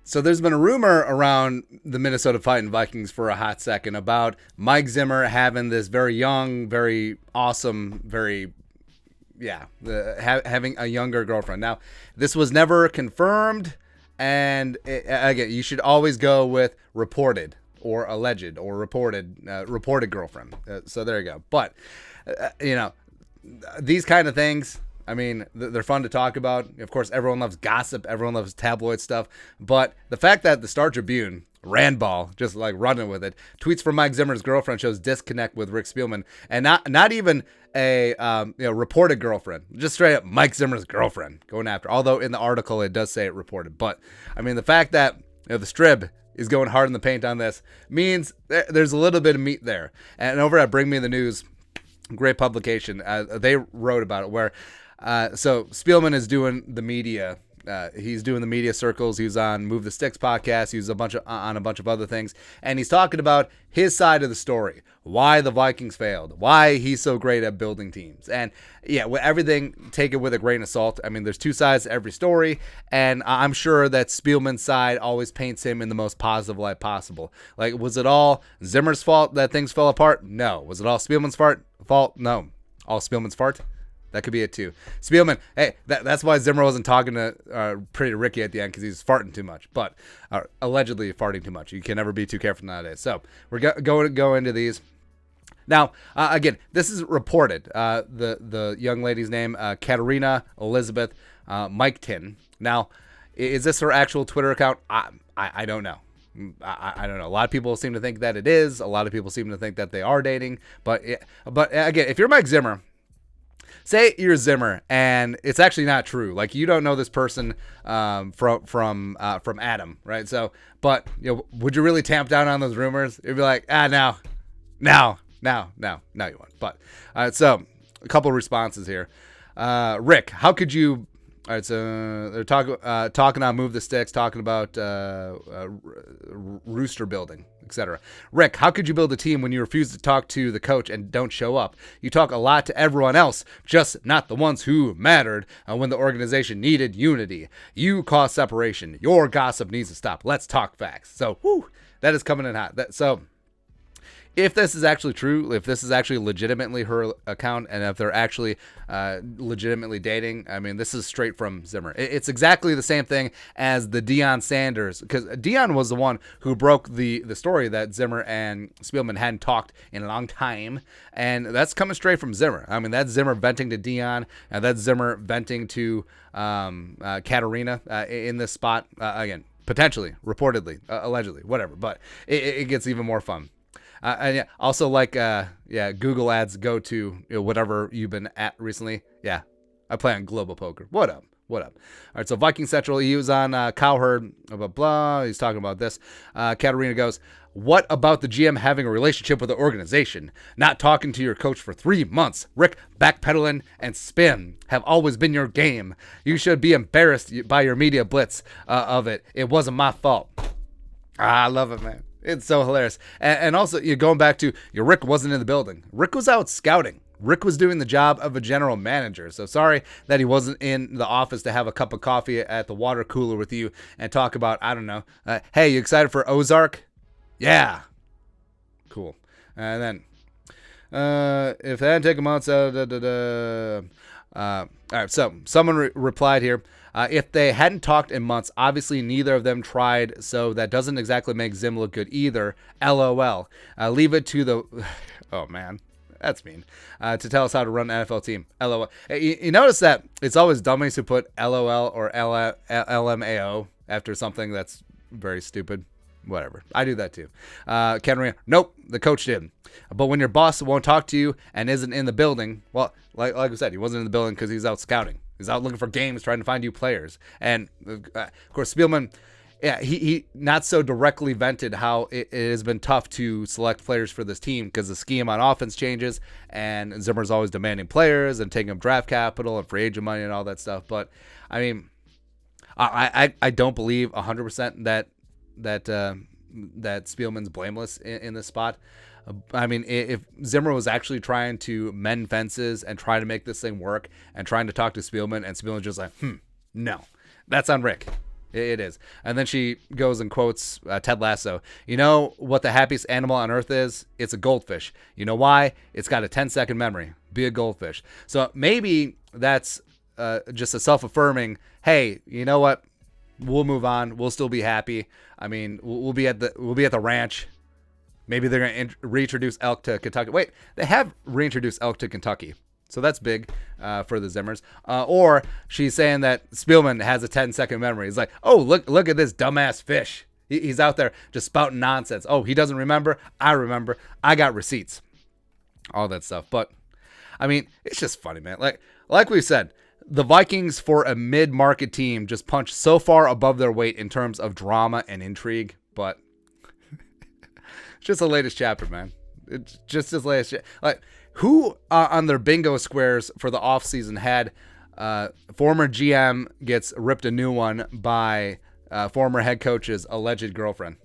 So there's been a rumor around the Minnesota Fighting Vikings for a hot second about Mike Zimmer having this very young, very awesome, having a younger girlfriend. Now, this was never confirmed, and again, you should always go with reported or alleged or reported girlfriend. So there you go. But, these kind of things, I mean, they're fun to talk about. Of course, everyone loves gossip. Everyone loves tabloid stuff. But the fact that the Star Tribune, Randball, just like running with it, tweets from Mike Zimmer's girlfriend shows disconnect with Rick Spielman, and not even a reported girlfriend, just straight up Mike Zimmer's girlfriend going after. Although in the article it does say it reported. But I mean, the fact that the Strib is going hard in the paint on this means there's a little bit of meat there. And over at Bring Me the News, great publication, they wrote about it where. So Spielman is doing the media. He's doing the media circles. He was on Move the Sticks podcast. He was on a bunch of other things, and he's talking about his side of the story, why the Vikings failed, why he's so great at building teams, and with everything, take it with a grain of salt. I mean, there's two sides to every story, and I'm sure that Spielman's side always paints him in the most positive light possible. Like, was it all Zimmer's fault that things fell apart? No. Was it all Spielman's fault? No. All Spielman's fault? That could be it too. Spielman, hey, that's why Zimmer wasn't talking to Pretty Ricky at the end, because he's farting too much, but allegedly farting too much. You can never be too careful nowadays. So we're going to go into these. Now, again, this is reported. The young lady's name, Katerina Elizabeth Miketon. Now, is this her actual Twitter account? I don't know. I don't know. A lot of people seem to think that it is. A lot of people seem to think that they are dating. But again, if you're Mike Zimmer, say you're Zimmer, and it's actually not true. Like, you don't know this person from Adam, right? So, but would you really tamp down on those rumors? You'd be like, no, you won't. But so a couple of responses here. Rick, how could you? All right, so they're talking on Move the Sticks, talking about rooster building, etc. Rick, how could you build a team when you refuse to talk to the coach and don't show up? You talk a lot to everyone else, just not the ones who mattered when the organization needed unity. You cause separation. Your gossip needs to stop. Let's talk facts. So, that is coming in hot. So, if this is actually true, if this is actually legitimately her account, and if they're actually legitimately dating, I mean, this is straight from Zimmer. It's exactly the same thing as the Deion Sanders, because Deion was the one who broke the story that Zimmer and Spielman hadn't talked in a long time, and that's coming straight from Zimmer. I mean, that's Zimmer venting to Deion, and that's Zimmer venting to Katerina in this spot. Again, potentially, reportedly, allegedly, whatever, but it gets even more fun. And also, like, Google ads go to whatever you've been at recently. Yeah, I play on Global Poker. What up? All right, so Viking Central, he was on Cowherd, blah, blah. He's talking about this. Katerina goes, what about the GM having a relationship with the organization? Not talking to your coach for 3 months. Rick, backpedaling and spin have always been your game. You should be embarrassed by your media blitz of it. It wasn't my fault. I love it, man. It's so hilarious. And also, you're going back to, Rick wasn't in the building. Rick was out scouting. Rick was doing the job of a general manager. So sorry that he wasn't in the office to have a cup of coffee at the water cooler with you and talk about, I don't know, hey, you excited for Ozark? Yeah. Cool. And then, if they hadn't taken months out, all right, so someone replied here. If they hadn't talked in months, obviously neither of them tried, so that doesn't exactly make Zim look good either. LOL. Leave it to the... Oh, man. That's mean. To tell us how to run an NFL team. LOL. You notice that it's always dummies who put LOL or LMAO after something that's very stupid. Whatever. I do that too. Katerina, nope, the coach did. But when your boss won't talk to you and isn't in the building, well, like I said, he wasn't in the building because he's out scouting. He's out looking for games, trying to find new players. And, of course, Spielman, yeah, he not so directly vented how it has been tough to select players for this team because the scheme on offense changes, and Zimmer's always demanding players and taking up draft capital and free agent money and all that stuff. But, I mean, I don't believe 100% that Spielman's blameless in this spot. I mean, if Zimmer was actually trying to mend fences and trying to make this thing work and trying to talk to Spielman, and Spielman's just like, no, that's on Rick. It is. And then she goes and quotes Ted Lasso. You know what the happiest animal on earth is? It's a goldfish. You know why? It's got a 10-second memory. Be a goldfish. So maybe that's just a self-affirming, hey, you know what? We'll move on. We'll still be happy. I mean, we'll be at the ranch. Maybe they're going to reintroduce elk to Kentucky. Wait, they have reintroduced elk to Kentucky. So that's big for the Zimmers. Or she's saying that Spielman has a 10-second memory. He's like, oh, look at this dumbass fish. He's out there just spouting nonsense. Oh, he doesn't remember. I remember. I got receipts. All that stuff. But, I mean, it's just funny, man. Like we said, the Vikings, for a mid-market team, just punched so far above their weight in terms of drama and intrigue. But it's just the latest chapter, man. It's just his latest. Like, who on their bingo squares for the offseason had former GM gets ripped a new one by former head coach's alleged girlfriend?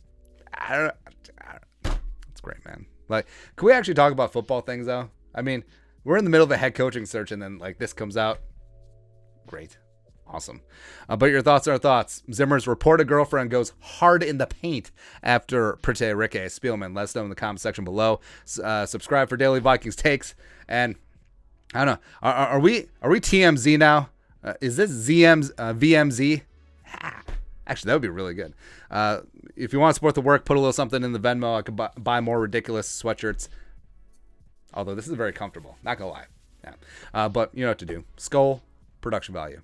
I don't know. It's great, man. Like, can we actually talk about football things, though? I mean, we're in the middle of a head coaching search, and then, like, this comes out. Great. Awesome. But your thoughts are thoughts. Zimmer's reported girlfriend goes hard in the paint after Prete Rique Spielman. Let us know in the comment section below. Subscribe for daily Vikings takes. And I don't know. Are we TMZ now? Is this VMZ? Actually, that would be really good. If you want to support the work, put a little something in the Venmo. I could buy more ridiculous sweatshirts. Although this is very comfortable. Not going to lie. Yeah. But you know what to do. Skull, production value.